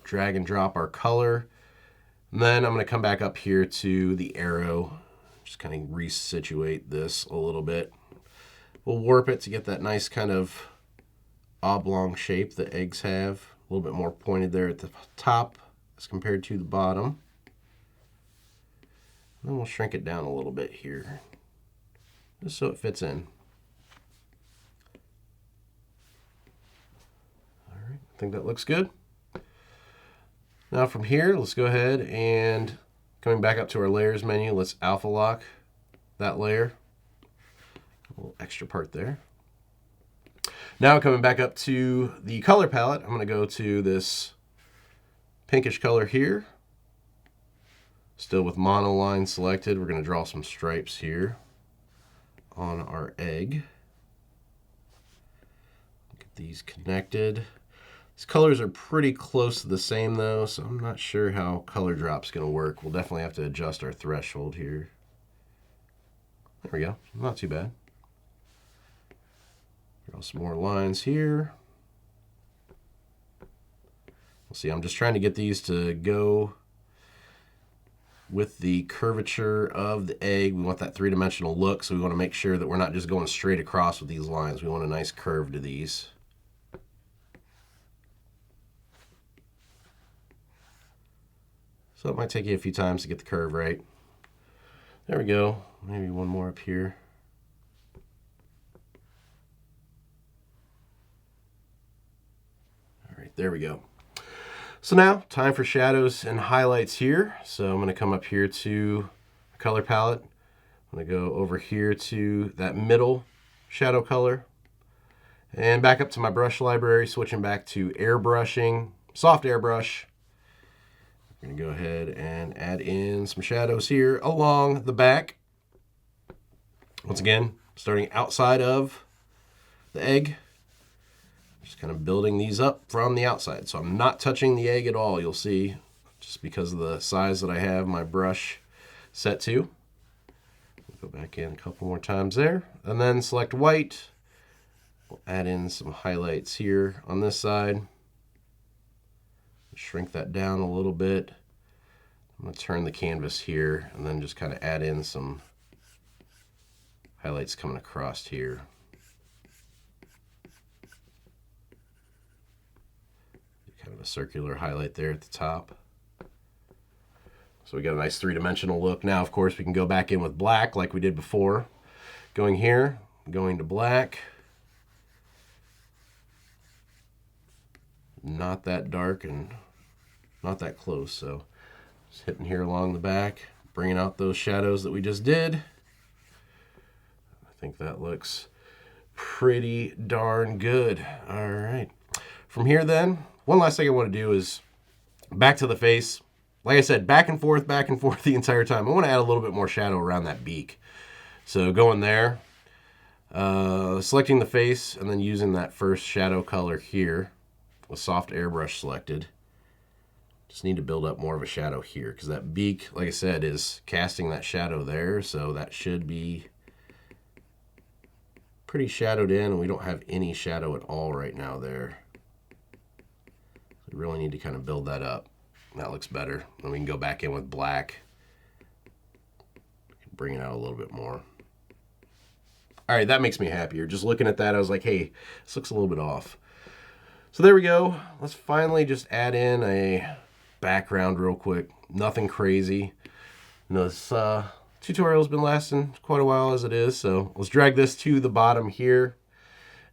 drag and drop our color. And then I'm going to come back up here to the arrow, just kind of resituate this a little bit. We'll warp it to get that nice kind of oblong shape that eggs have, a little bit more pointed there at the top as compared to the bottom. And then we'll shrink it down a little bit here, just so it fits in. I think that looks good. Now from here, let's go ahead and coming back up to our layers menu, let's alpha lock that layer. A little extra part there. Now coming back up to the color palette, I'm going to go to this pinkish color here. Still with monoline selected, we're going to draw some stripes here on our egg. Get these connected. These colors are pretty close to the same though, so I'm not sure how color drop's going to work. We'll definitely have to adjust our threshold here. There we go, not too bad. Draw some more lines here. We'll see, I'm just trying to get these to go with the curvature of the egg. We want that three-dimensional look, so we want to make sure that we're not just going straight across with these lines. We want a nice curve to these. So it might take you a few times to get the curve right. There we go. Maybe one more up here. All right, there we go. So now, time for shadows and highlights here. So I'm going to come up here to the color palette. I'm going to go over here to that middle shadow color. And back up to my brush library, switching back to airbrushing, soft airbrush. I'm going to go ahead and add in some shadows here along the back. Once again, starting outside of the egg. Just kind of building these up from the outside. So I'm not touching the egg at all, you'll see, just because of the size that I have my brush set to. Go back in a couple more times there. And then select white. We'll add in some highlights here on this side. Shrink that down a little bit. I'm going to turn the canvas here and then just kind of add in some highlights coming across here. Kind of a circular highlight there at the top. So we got a nice three-dimensional look. Now, of course, we can go back in with black like we did before. Going here, going to black. Not that dark and not that close, so just hitting here along the back, bringing out those shadows that we just did. I think that looks pretty darn good. All right. From here then, one last thing I want to do is back to the face. Like I said, back and forth the entire time. I want to add a little bit more shadow around that beak. So going there, selecting the face and then using that first shadow color here with soft airbrush selected. Just need to build up more of a shadow here because that beak, like I said, is casting that shadow there. So that should be pretty shadowed in, and we don't have any shadow at all right now there. We really need to kind of build that up. That looks better. Then we can go back in with black. Bring it out a little bit more. All right, that makes me happier. Just looking at that, I was like, hey, this looks a little bit off. So there we go. Let's finally just add in a background real quick. Nothing crazy. You know, this tutorial's been lasting quite a while as it is, so let's drag this to the bottom here.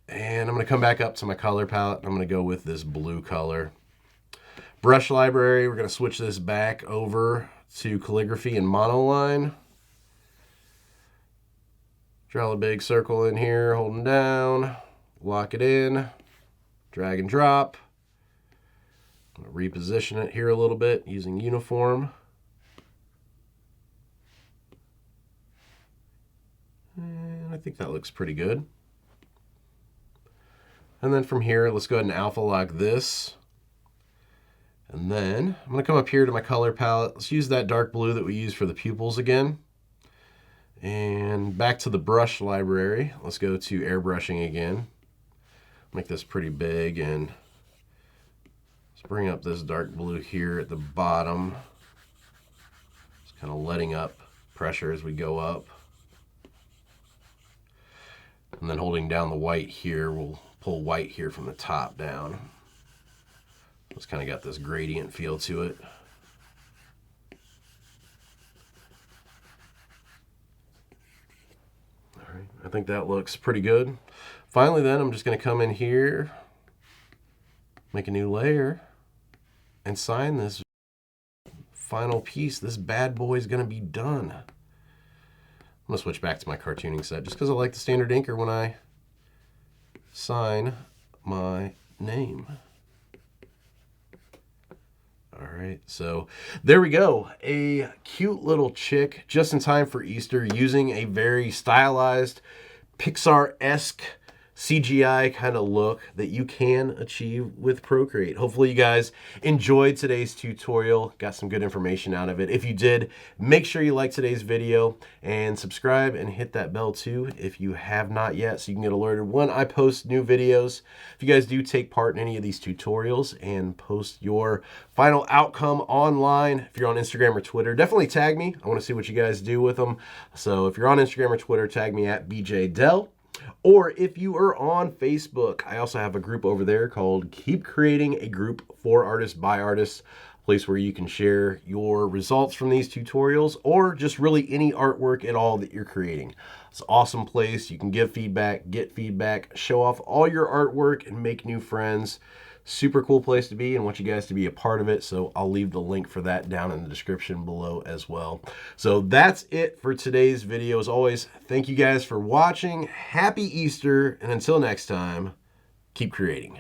And I'm going to come back up to my color palette. I'm going to go with this blue color. Brush library, we're going to switch this back over to calligraphy and monoline. Draw a big circle in here, hold them down, lock it in, drag and drop. I'm going to reposition it here a little bit using uniform. And I think that looks pretty good. And then from here, let's go ahead and alpha lock this. And then I'm going to come up here to my color palette. Let's use that dark blue that we used for the pupils again. And back to the brush library. Let's go to airbrushing again. Make this pretty big, and let's bring up this dark blue here at the bottom. Just kind of letting up pressure as we go up. And then holding down the white here, we'll pull white here from the top down. It's kind of got this gradient feel to it. All right, I think that looks pretty good. Finally then, I'm just going to come in here, make a new layer, and sign this final piece. This bad boy is going to be done. I'm going to switch back to my cartooning set just because I like the standard inker when I sign my name. All right, so there we go. A cute little chick just in time for Easter using a very stylized Pixar-esque CGI kind of look that you can achieve with Procreate. Hopefully you guys enjoyed today's tutorial, got some good information out of it. If you did, make sure you like today's video and subscribe and hit that bell too if you have not yet, so you can get alerted when I post new videos. If you guys do take part in any of these tutorials and post your final outcome online, if you're on Instagram or Twitter, definitely tag me. I want to see what you guys do with them. So if you're on Instagram or Twitter, tag me at BeeJayDeL. Or if you are on Facebook, I also have a group over there called Keep Creating, a group for artists by artists, a place where you can share your results from these tutorials or just really any artwork at all that you're creating. It's an awesome place. You can give feedback, get feedback, show off all your artwork, and make new friends. Super cool place to be and want you guys to be a part of it. So I'll leave the link for that down in the description below as well. So that's it for today's video. As always, thank you guys for watching. Happy Easter. And until next time, keep creating.